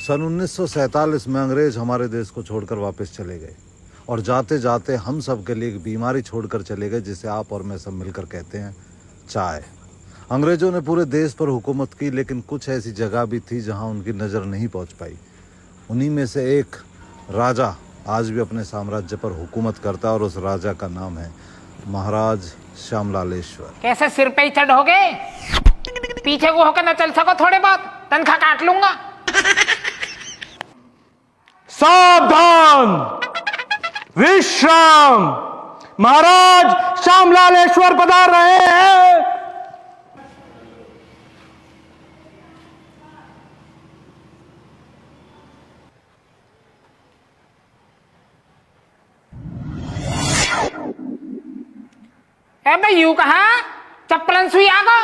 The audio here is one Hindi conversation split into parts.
सन 1947 में अंग्रेज हमारे देश को छोड़कर वापस चले गए और जाते जाते हम सब के लिए एक बीमारी छोड़कर चले गए जिसे आप और मैं सब मिलकर कहते हैं चाय। अंग्रेजों ने पूरे देश पर हुकूमत की, लेकिन कुछ ऐसी जगह भी थी जहां उनकी नज़र नहीं पहुंच पाई। उन्हीं में से एक राजा आज भी अपने साम्राज्य पर हुकूमत करता है और उस राजा का नाम है महाराज श्यामलालेश्वर। कैसे सिर पे ही चढ़ोगे? पीछे को होकर न चल सको? थोड़े बहुत तनख्वाह काट लूंगा। सावधान, विश्राम, महाराज श्यामलालेश्वर पधार रहे हैं। अबे यूं कहा चप्पलन सुई आगा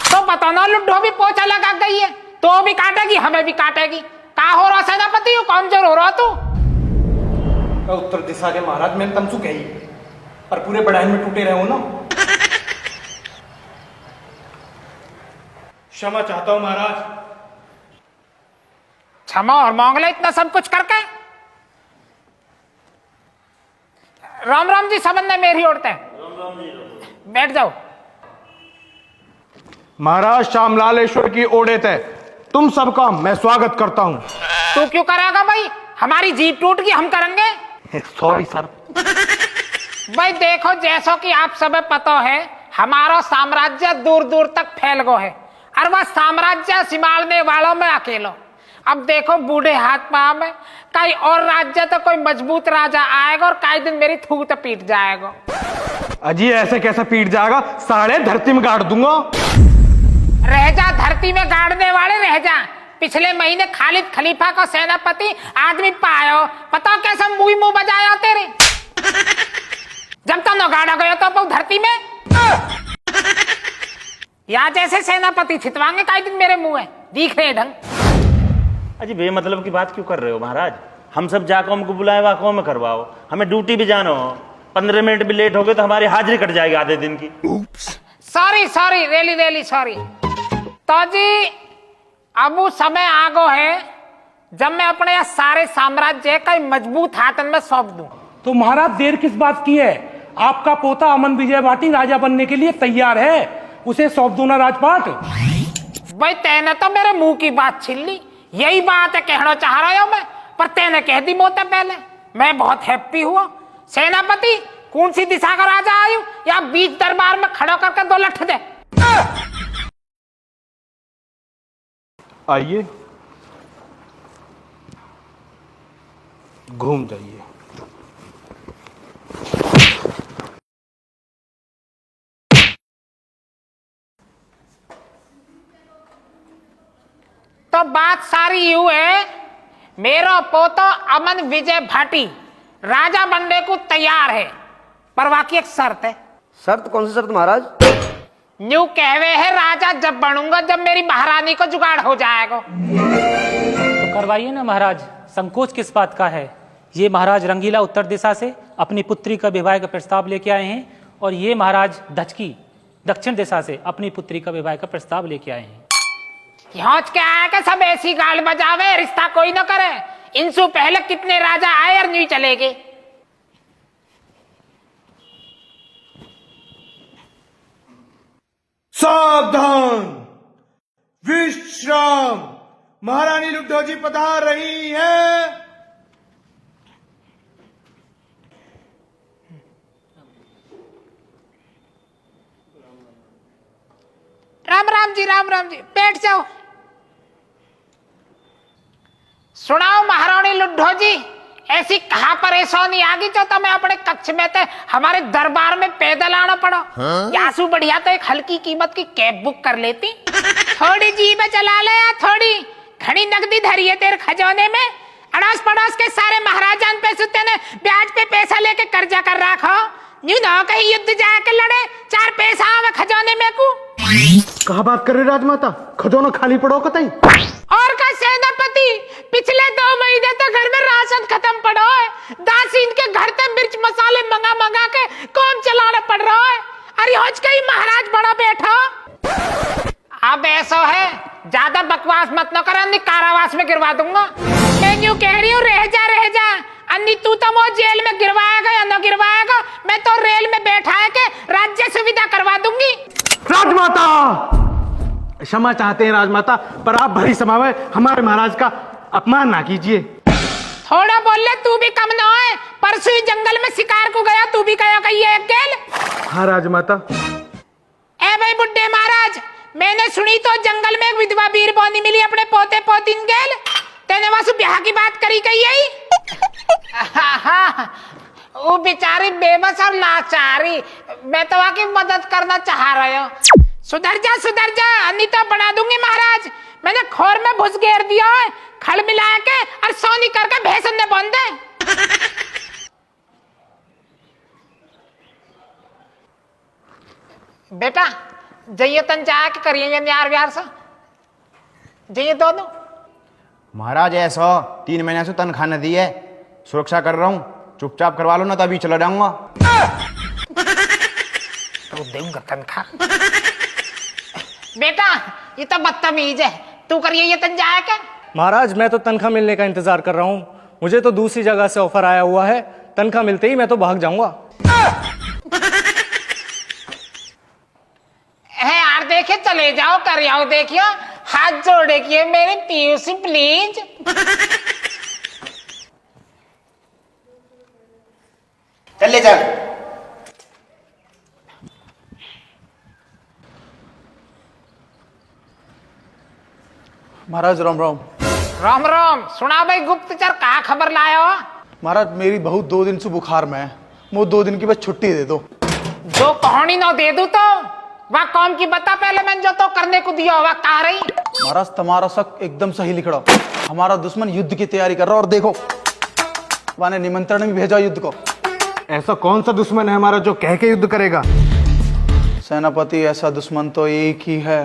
तो पता ना लुड्ढो भी पोछा लगा गई है तो भी काटेगी, हमें भी काटेगी। का हो रहा सेनापति? कमजोर हो रहा तू? उत्तर दिशा के महाराज मैंने तमसु कही पर पूरे बढ़ाई में टूटे रहे हो ना। क्षमा चाहता हूं महाराज। क्षमा और मांग ले इतना सब कुछ करके। राम राम जी, सबंदे मेरी ओरते हैं। बैठ जाओ। महाराज श्यामलालेश्वर की ओडेत है, तुम सबका मैं स्वागत करता हूं। तू क्यों करागा भाई? हमारी जीप टूट गई, हम करेंगे। Sorry sir. भाई देखो, जैसो कि आप सब पता है हमारा साम्राज्य दूर दूर तक फैल गो है और वह साम्राज्य संभालने वालों में अकेलो। अब देखो बूढ़े हाथ पांव में कई और राज्य तो कोई मजबूत राजा आएगा और कई दिन मेरी थूक तो पीट जाएगा। अजी ऐसे कैसे पीट जाएगा? साढ़े धरती में गाड़ दूंगा। रह जा, धरती में गाड़ने वाले रह जा। पिछले महीने खालिद खलीफा का सेनापति आदमी पायो, पता कैसा मुंह बजाया तेरे। जब तक न गाड़ा गया तो धरती में या जैसे सेनापति छितवांगे कई दिन मेरे मुंह है, दिख रहे ढंग। अजी बेमतलब की बात क्यों कर रहे हो महाराज? हम सब जाको हमको बुलाए वाको में करवाओ, हमें ड्यूटी भी जाना हो। 15 मिनट भी लेट हो गए तो हमारी हाजिरी कट जाएगी आधे दिन की। सॉरी सॉरी, रेली रेली सॉरी। तो जी अब वो समय आगो है जब मैं अपने सारे साम्राज्य का मजबूत हाथन में सौंप दूं। तो महाराज देर किस बात की है? आपका पोता अमन विजय भाटी राजा बनने के लिए तैयार है, उसे सौंप दो ना राजपाट। भाई तैने तो मेरे मुंह की बात छीन ली। यही बात है कहना चाह रहा हूं मैं, पर तैने कह दी मोते पहले। मैं बहुत हैप्पी हुआ। सेनापति, कौन सी दिशा का राजा आयु या बीच दरबार में खड़ा करके 2 लठ दे। आइए, घूम जाइए। तो बात सारी यूं है, मेरा पोता अमन विजय भाटी राजा बनने को तैयार है, पर बाकी एक शर्त है। शर्त? कौन सी शर्त महाराज? न्यू कहवे है राजा जब बनूंगा जब मेरी महारानी को जुगाड़ हो जाएगा। तो करवाइए ना महाराज, संकोच किस बात का है? ये महाराज रंगीला उत्तर दिशा से अपनी पुत्री का विवाह का प्रस्ताव लेके आए हैं और ये महाराज दचकी दक्षिण दिशा से अपनी पुत्री का विवाह का प्रस्ताव लेके आए हैं। यहाँ क्या आया कि सब ऐसी गाल बजावे, रिश्ता कोई न करे। इनसे पहले कितने राजा आए और न्यू चले गए। सावधान, विश्राम, महारानी लुड्ढो जी पधार रही हैं। राम राम जी, राम राम जी, बैठ जाओ। सुनाओ महारानी लुड्ढो जी, ऐसी कहा परेशानी आ गई जो तुम्हें अपने कक्ष में थे हमारे दरबार में पैदल आना पड़ा? यासु बढ़िया तो एक हल्की कीमत की कैब बुक कर लेती। थोड़ी जीभ चला ले या थोड़ी घड़ी नकदी धरी है तेरे खजाने में। अड़ोस पड़ोस के सारे महाराजान पे सुते ने ब्याज पे पैसा लेके कर्जा कर रखा। न्यू ना कहीं युद्ध जाके लड़े, 4 पैसा आवे खजाने में को। कहा बात कर रहे राजमाता? खजाना खाली पड़ो कतई। और का सेनापति, पिछले 2 महीने तो घर में राशन खत्म पड़ा है। दासीन के घर से मिर्च मसाले मंगा मंगा के काम चलाना पड़ रहा है। अरे आज कहीं महाराज बड़ा बैठा। अब ऐसा है, ज्यादा बकवास मत मत न कर, अन्नी कारावास में गिरवा दूंगा। मैं यूं कह रही हूँ, रह जा अन्नी, तू तो वो जेल में गिरवाएगा या न गिरवाएगा, मैं तो रेल में बैठा के राज्य सुविधा करवा दूंगी। राजमाता, क्षमा चाहते हैं राजमाता, पर आप भरी सभा में हमारे महाराज का अपमान ना कीजिए। थोड़ा बोल ले, तू भी कम ना है। परसों ही जंगल में शिकार को गया, तू भी कहा कही है गेल। हाँ राजमाता। ए भाई बुड्ढे महाराज, मैंने सुनी तो जंगल में एक विधवा वीर बोनी मिली अपने पोते पोतीन गेल, तेने वासु ब्याह की बात करी कही है। वो बेचारी बेबस और लाचारी, मैं तो आके मदद करना चाह रहा हूँ। सुधर जा, अन्नी तो बना दूंगी महाराज। मैंने खोर में भुस घेर दिया है, खल मिला के और सोनी करके भैंसन ने बांध दे। बेटा जाइए तन जाके करिए न्यार व्यार से, जाइए दोनों। महाराज ऐसा 3 महीने से तनख्वाह न दी है, सुरक्षा कर रहा हूँ, चुपचाप करवा लो ना, तभी चला जाऊंगा। तो दूंगा तनख्वाह। बेटा ये तो बदतमीज है, तू करिए ये तन जाए क्या? महाराज मैं तो तनख्वाह मिलने का इंतजार कर रहा हूँ, मुझे तो दूसरी जगह से ऑफर आया हुआ है, तनख्वाह मिलते ही मैं तो भाग जाऊंगा। है यार, देखे चले जाओ, कर आओ, देखियो हाथ जोड़े किए मेरे पीयूसी प्लीज। चल ले चल। महाराज राम राम। राम राम। सुना भाई गुप्तचर, कहा खबर लाया हो? महाराज मेरी बहू 2 दिन से बुखार में है, मुझे 2 दिन की बस छुट्टी दे दो। जो कहानी ना दे दू तो वह कौम की बता, पहले मैंने जो तो करने को दिया वह कह रही। महाराज तुम्हारा शक एकदम सही लिख रहा, हमारा दुश्मन युद्ध की तैयारी कर रहा, और देखो वाने निमंत्रण भी भेजा युद्ध को। ऐसा कौन सा दुश्मन है हमारा जो कह के युद्ध करेगा? सेनापति ऐसा दुश्मन तो एक ही है,